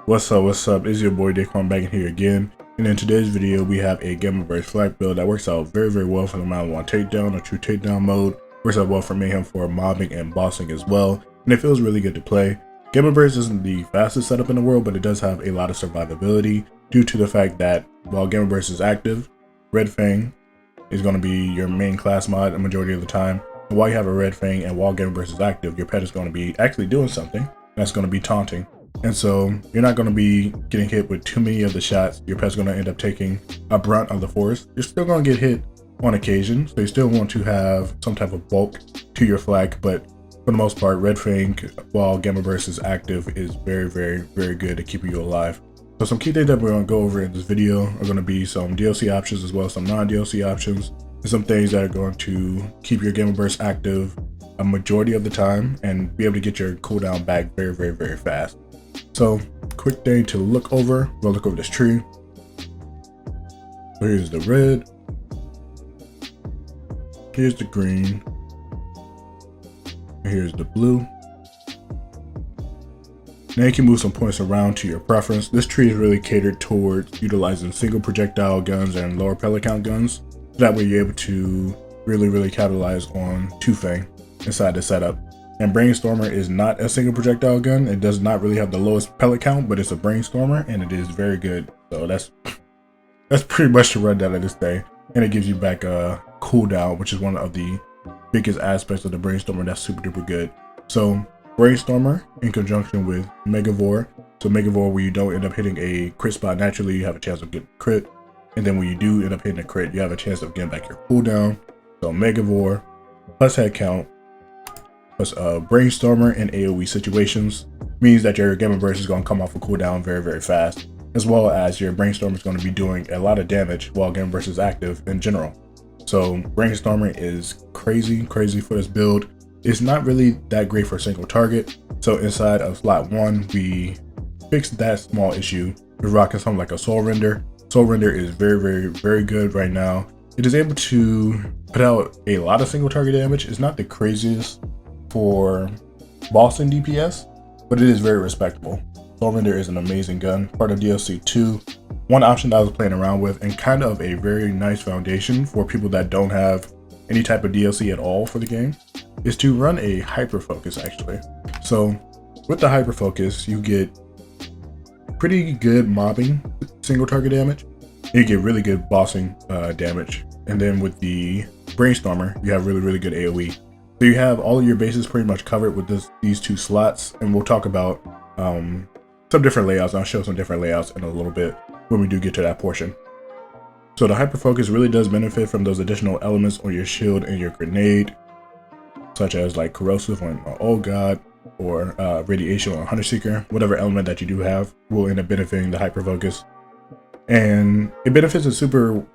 What's up, it's your boy Dakquan back in here again, and in today's video we have a Gamma Burst Flak build that works out very well for the Maliwan takedown or true takedown mode, works out well for Mayhem for mobbing and bossing as well, and it feels really good to play. Gamma Burst isn't the fastest setup in the world, but it does have a lot of survivability due to the fact that while Gamma Burst is active, Red Fang is going to be your main class mod a majority of the time, and while you have a Red Fang and while Gamma Burst is active, your pet is going to be actually doing something, that's going to be taunting. And so you're not going to be getting hit with too many of the shots. Your pet's going to end up taking a brunt of the force. You're still going to get hit on occasion, so you still want to have some type of bulk to your Flak, but for the most part, Red Fang, while Gamma Burst is active, is very good at keeping you alive. So some key things that we're going to go over in this video are going to be some DLC options as well as some non-DLC options, and some things that are going to keep your Gamma Burst active a majority of the time and be able to get your cooldown back very fast. So, quick thing to look over. We'll look over this tree. So here's the red. Here's the green. And here's the blue. Now you can move some points around to your preference. This tree is really catered towards utilizing single projectile guns and lower pellet count guns. So that way you're able to really capitalize on Fang inside the setup. And Brainstormer is not a single projectile gun. It does not really have the lowest pellet count, but it's a Brainstormer and it is very good. So that's pretty much the rundown of this thing. And it gives you back a cooldown, which is one of the biggest aspects of the Brainstormer that's super duper good. So Brainstormer in conjunction with Megavore. So Megavore, where you don't end up hitting a crit spot naturally, you have a chance of getting crit. And then when you do end up hitting a crit, you have a chance of getting back your cooldown. So Megavore plus head count plus Brainstormer in AoE situations means that your Gamma Burst is going to come off a cooldown very fast, as well as your Brainstormer is going to be doing a lot of damage while Gamma Burst is active in general. So Brainstormer is crazy for this build. It's not really that great for a single target. So inside of slot 1, we fixed that small issue with rocking something like a Soulrender. Soulrender is very good right now. It is able to put out a lot of single target damage. It's not the craziest for bossing DPS, but it is very respectable. Soulrender is an amazing gun, part of DLC 2. One option that I was playing around with and kind of a very nice foundation for people that don't have any type of DLC at all for the game is to run a hyper focus actually. So with the hyper focus, you get pretty good mobbing single target damage. You get really good bossing damage. And then with the Brainstormer, you have really good AoE. So you have all of your bases pretty much covered with these two slots, and we'll talk about some different layouts. I'll show some different layouts in a little bit when we do get to that portion. So the hyper focus really does benefit from those additional elements on your shield and your grenade, such as like corrosive on Old God or radiation on Hunter Seeker. Whatever element that you do have will end up benefiting the hyper focus, and it benefits it super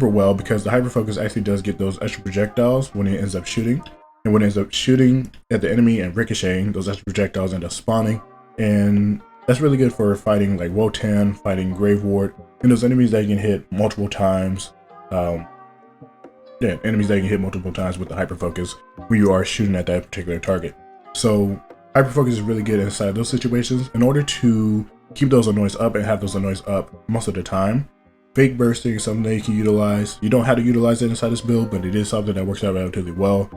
well because the hyper focus actually does get those extra projectiles when it ends up shooting. And when it ends up shooting at the enemy and ricocheting, those extra projectiles end up spawning. And that's really good for fighting like Wotan, fighting Grave Ward, and those enemies that you can hit multiple times. Enemies that you can hit multiple times with the hyper focus when you are shooting at that particular target. So hyper focus is really good inside those situations. In order to keep those annoys up and have those annoys up most of the time, fake bursting is something that you can utilize. You don't have to utilize it inside this build, but it is something that works out relatively well.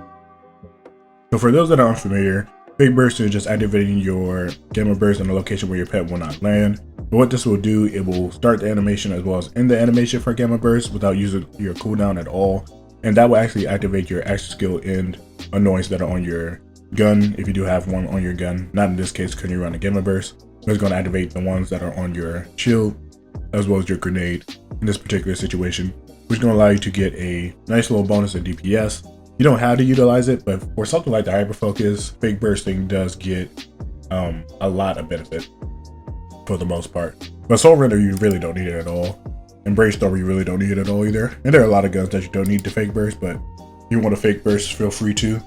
So for those that are unfamiliar, fake bursting is just activating your Gamma Burst in a location where your pet will not land. But what this will do, it will start the animation as well as end the animation for Gamma Burst without using your cooldown at all. And that will actually activate your action skill end annoys that are on your gun, if you do have one on your gun. Not in this case because you run a Gamma Burst, but it's going to activate the ones that are on your shield as well as your grenade in this particular situation, which is going to allow you to get a nice little bonus in DPS. You don't have to utilize it, but for something like the hyper focus, fake bursting does get a lot of benefit for the most part. But Soulrender, you really don't need it at all, and Brainstormer, you really don't need it at all either. And there are a lot of guns that you don't need to fake burst, but if you want to fake burst, feel free to.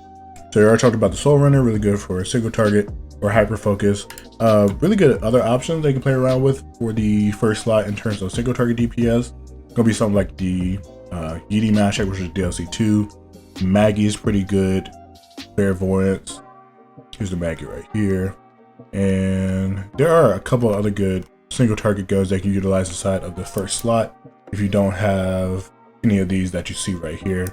So you already talked about the Soulrender, really good for a single target or hyper focus. Really good other options they can play around with for the first slot in terms of single target DPS. Gonna be something like the Yeti Mashup, which is DLC 2. Maggie is pretty good. Clairvoyance. Here's the Maggie right here. And there are a couple of other good single target guns that you can utilize inside of the first slot if you don't have any of these that you see right here.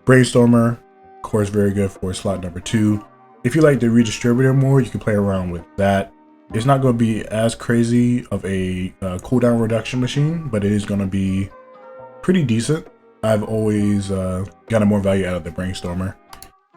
Brainstormer, of course, very good for slot number 2. If you like the redistributor more, you can play around with that. It's not going to be as crazy of a cooldown reduction machine, but it is going to be pretty decent. I've always gotten more value out of the Brainstormer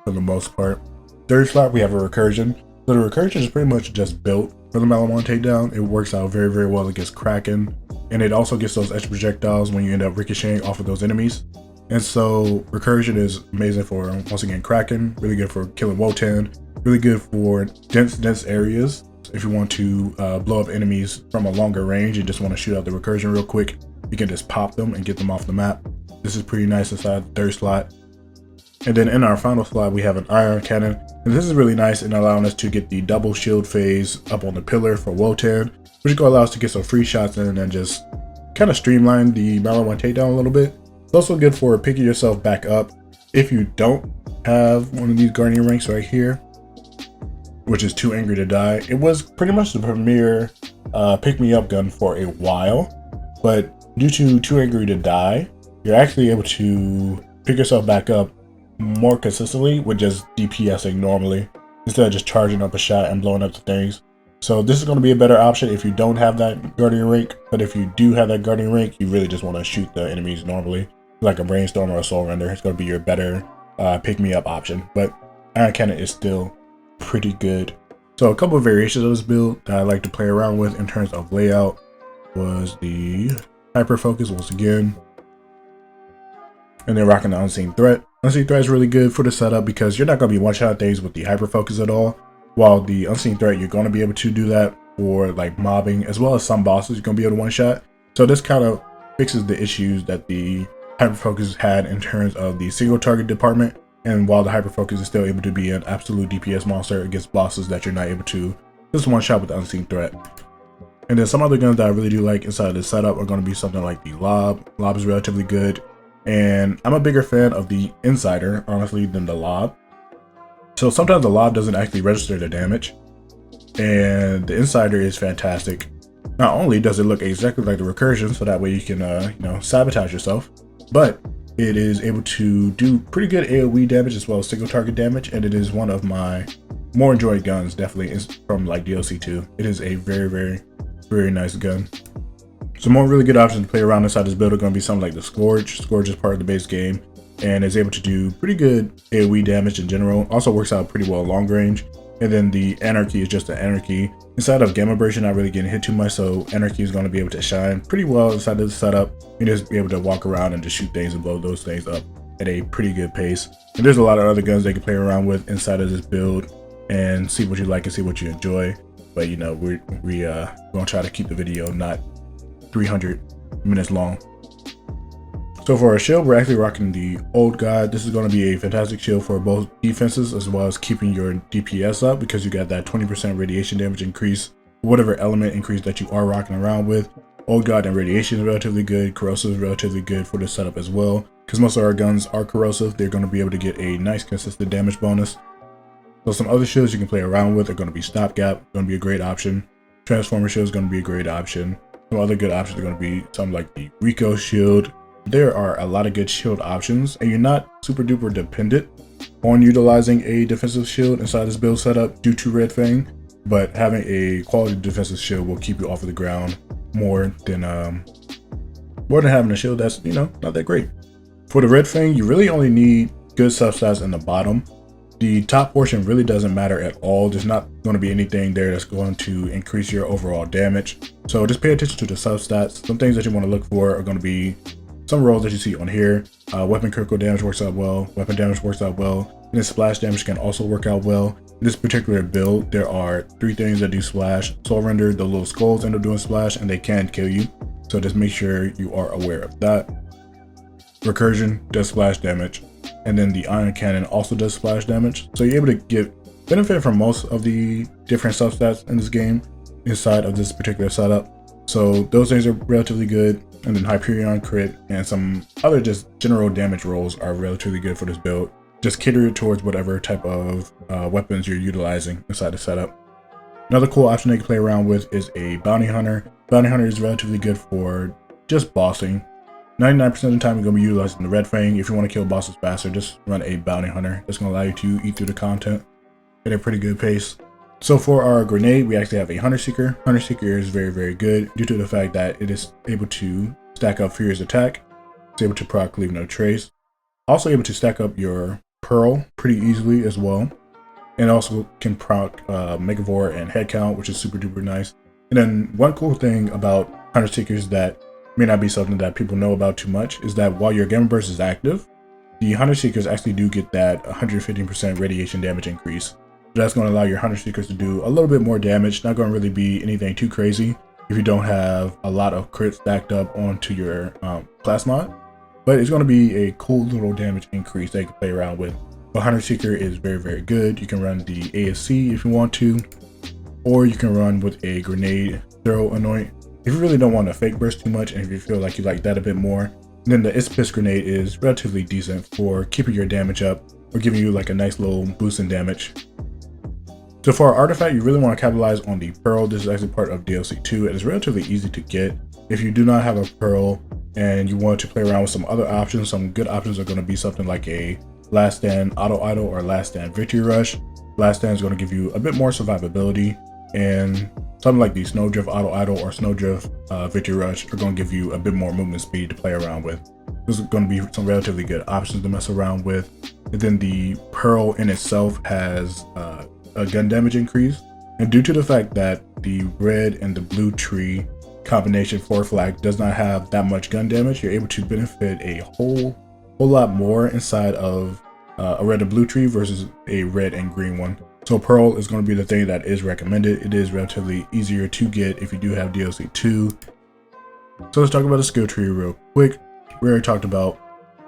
for the most part. Third slot, we have a recursion. So the recursion is pretty much just built for the Maliwan takedown. It works out very, very well against Kraken, and it also gets those extra projectiles when you end up ricocheting off of those enemies. And so recursion is amazing for, once again, Kraken, really good for killing Wotan, really good for dense areas. If you want to blow up enemies from a longer range and just want to shoot out the recursion real quick, you can just pop them and get them off the map. This is pretty nice inside the third slot. And then in our final slot, we have an iron cannon. And this is really nice in allowing us to get the double shield phase up on the pillar for Wotan, which is going to allow us to get some free shots in and just kind of streamline the Maliwan takedown a little bit. It's also good for picking yourself back up if you don't have one of these guardian ranks right here, which is Too Angry to Die. It was pretty much the premier pick-me-up gun for a while, but due to Too Angry to Die, you're actually able to pick yourself back up more consistently with just DPSing normally, instead of just charging up a shot and blowing up the things. So this is going to be a better option if you don't have that guardian rank, but if you do have that guardian rank, you really just want to shoot the enemies normally, like a Brainstormer or a Soulrender. It's going to be your better pick-me-up option, but Iron Cannon is still pretty good. So a couple of variations of this build that I like to play around with in terms of layout was the Hyper Focus once again, and then rocking the Unseen Threat. Unseen Threat is really good for the setup because you're not going to be one-shot things with the Hyper Focus at all, while the Unseen Threat, you're going to be able to do that for like mobbing, as well as some bosses you're going to be able to one-shot. So this kind of fixes the issues that the Hyper Focus had in terms of the single target department, and while the Hyper Focus is still able to be an absolute DPS monster against bosses that you're not able to just one-shot with the Unseen Threat. And then some other guns that I really do like inside of the setup are going to be something like the Lob. Lob is relatively good, and I'm a bigger fan of the Insider, honestly, than the Lob. So sometimes the Lob doesn't actually register the damage, and the Insider is fantastic. Not only does it look exactly like the Recursion, so that way you can you know, sabotage yourself, but it is able to do pretty good AoE damage as well as single target damage, and it is one of my more enjoyed guns, definitely, is from like DLC 2. It is a very, very nice gun. Some more really good options to play around inside this build are going to be something like the Scourge. Scourge is part of the base game and is able to do pretty good AoE damage in general. Also works out pretty well long range. And then the Anarchy is just an Anarchy. Inside of Gamma Burst, you're not really getting hit too much, so Anarchy is going to be able to shine pretty well inside of the setup. You just be able to walk around and just shoot things and blow those things up at a pretty good pace. And there's a lot of other guns they can play around with inside of this build and see what you like and see what you enjoy. But you know, we're going to try to keep the video not 300 minutes long. So for our shield, we're actually rocking the Old God. This is going to be a fantastic shield for both defenses as well as keeping your DPS up, because you got that 20% radiation damage increase, whatever element increase that you are rocking around with. Old God and radiation is relatively good. Corrosive is relatively good for this setup as well, because most of our guns are corrosive. They're going to be able to get a nice consistent damage bonus. So some other shields you can play around with are going to be Stopgap, going to be a great option. Transformer shield is going to be a great option. Some other good options are going to be something like the Rico shield. There are a lot of good shield options, and you're not super duper dependent on utilizing a defensive shield inside this build setup due to Red Fang, but having a quality defensive shield will keep you off of the ground more than having a shield that's, you know, not that great. For the Red Fang, you really only need good substats in the bottom. The top portion really doesn't matter at all. There's not going to be anything there that's going to increase your overall damage. So just pay attention to the substats. Some things that you want to look for are going to be some rolls that you see on here. Weapon critical damage works out well. Weapon damage works out well. And then splash damage can also work out well. In this particular build, there are 3 things that do splash. Soulrender, the little skulls end up doing splash, and they can kill you. So just make sure you are aware of that. Recursion does splash damage. And then the Iron Cannon also does splash damage. So you're able to get benefit from most of the different substats in this game inside of this particular setup. So those things are relatively good. And then Hyperion crit and some other just general damage rolls are relatively good for this build. Just cater it towards whatever type of weapons you're utilizing inside the setup. Another cool option they can play around with is a Bounty Hunter. Bounty Hunter is relatively good for just bossing. 99% of the time you're going to be utilizing the Red Fang. If you want to kill bosses faster, just run a Bounty Hunter. That's going to allow you to eat through the content at a pretty good pace. So for our grenade, we actually have a Hunter Seeker. Hunter Seeker is very, very good due to the fact that it is able to stack up Furious Attack. It's able to proc Leave No Trace. Also able to stack up your Pearl pretty easily as well. And also can proc Megavore and Head Count, which is super duper nice. And then one cool thing about Hunter Seekers that may not be something that people know about too much is that while your Gamma Burst is active, the Hunter Seekers actually do get that 115% radiation damage increase. That's going to allow your Hunter Seekers to do a little bit more damage. Not going to really be anything too crazy if you don't have a lot of crits stacked up onto your class mod. But it's going to be a cool little damage increase that you can play around with. But Hunter Seeker is very, very good. You can run the ASC if you want to, or you can run with a Grenade Throw Anoint. If you really don't want to fake burst too much and if you feel like you like that a bit more, then the Ispis Grenade is relatively decent for keeping your damage up or giving you like a nice little boost in damage. So for our artifact, you really want to capitalize on the Pearl. This is actually part of DLC 2 and it's relatively easy to get. If you do not have a Pearl and you want to play around with some other options, some good options are going to be something like a Last Stand Auto Idol or Last Stand Victory Rush. Last Stand is going to give you a bit more survivability, and something like the Snowdrift Auto Idol or Snowdrift Victory Rush are going to give you a bit more movement speed to play around with. This is going to be some relatively good options to mess around with. And then the Pearl in itself has a gun damage increase, and due to the fact that the red and the blue tree combination for Flak does not have that much gun damage, you're able to benefit a whole lot more inside of a red and blue tree versus a red and green one. So Pearl is going to be the thing that is recommended. It is relatively easier to get if you do have DLC 2. So let's talk about the skill tree real quick. We already talked about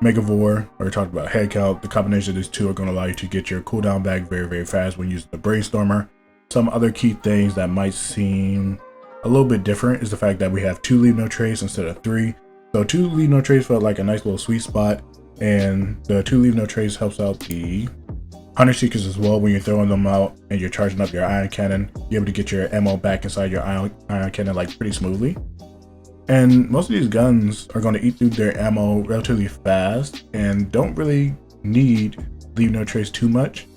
Megavore, already talked about Head Count. The combination of these two are going to allow you to get your cooldown back very, very fast when using the Brainstormer. Some other key things that might seem a little bit different is the fact that we have 2 Leave No Trace instead of 3. So 2 Leave No Trace felt like a nice little sweet spot, and the 2 Leave No Trace helps out the Hunter Seekers as well. When you're throwing them out and you're charging up your Ion Cannon, you're able to get your ammo back inside your Ion Cannon like pretty smoothly. And most of these guns are going to eat through their ammo relatively fast and don't really need Leave No Trace too much,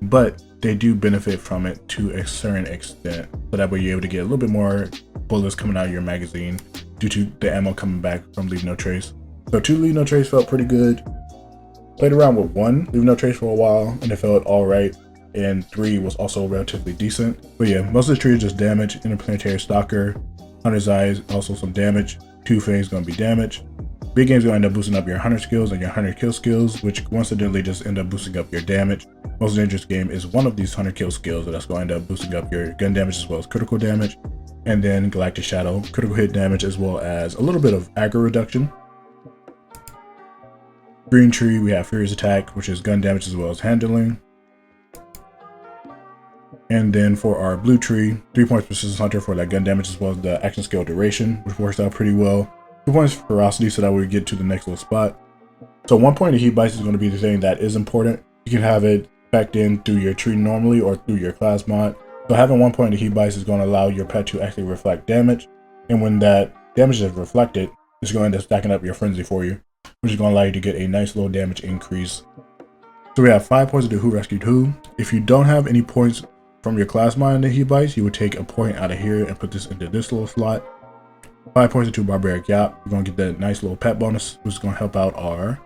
but they do benefit from it to a certain extent. So that way you're able to get a little bit more bullets coming out of your magazine due to the ammo coming back from Leave No Trace. So 2 Leave No Trace felt pretty good. Played around with 1 Leave No Trace for a while and it felt alright. And 3 was also relatively decent. But yeah, most of the tree is just damage. Interplanetary Stalker, Hunter's Eyes, also some damage. 2 Fangs gonna be damage. Big game's gonna end up boosting up your Hunter skills and your Hunter kill skills, which coincidentally just end up boosting up your damage. Most dangerous game is one of these Hunter kill skills, and that's gonna end up boosting up your gun damage as well as critical damage. And then Galactic Shadow, critical hit damage as well as a little bit of aggro reduction. Green tree, we have Furious Attack, which is gun damage as well as handling. And then for our blue tree, 3 points Persistence Hunter for that gun damage as well as the action skill duration, which works out pretty well. 2 points Ferocity so that we get to the next little spot. So 1 point of Heat Bites is going to be the thing that is important. You can have it backed in through your tree normally or through your class mod. So having 1 point of Heat Bites is going to allow your pet to actually reflect damage. And when that damage is reflected, it's going to end up stacking up your Frenzy for you, which is going to allow you to get a nice little damage increase. So we have 5 points to Who Rescued Who. If you don't have any points from your class mod in the Heat Bites, you would take a point out of here and put this into this little slot. 5 points into Barbaric Yap. We're going to get that nice little pet bonus, which is going to help out our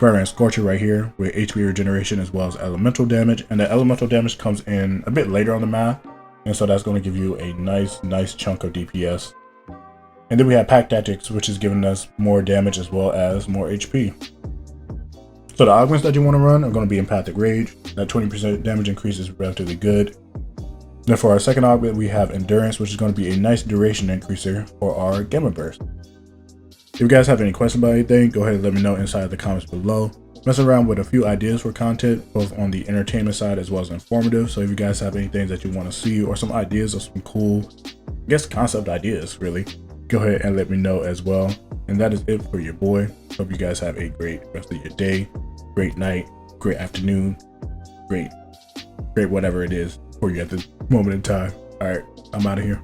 Fire and Scorcher right here with HP regeneration as well as elemental damage. And the elemental damage comes in a bit later on the map, and so that's going to give you a nice chunk of DPS. And then we have Pack Tactics, which is giving us more damage as well as more HP. So the augments that you want to run are going to be Empathic Rage. That 20% damage increase is relatively good. Then for our second augment, we have Endurance, which is going to be a nice duration increaser for our Gamma Burst. If you guys have any questions about anything, go ahead and let me know inside the comments below. Messing around with a few ideas for content, both on the entertainment side as well as informative. So if you guys have anything that you want to see or some ideas or some cool, I guess, concept ideas, really, go ahead and let me know as well. And that is it for your boy. Hope you guys have a great rest of your day, great night, great afternoon, great whatever it is for you at this moment in time. All right, I'm out of here.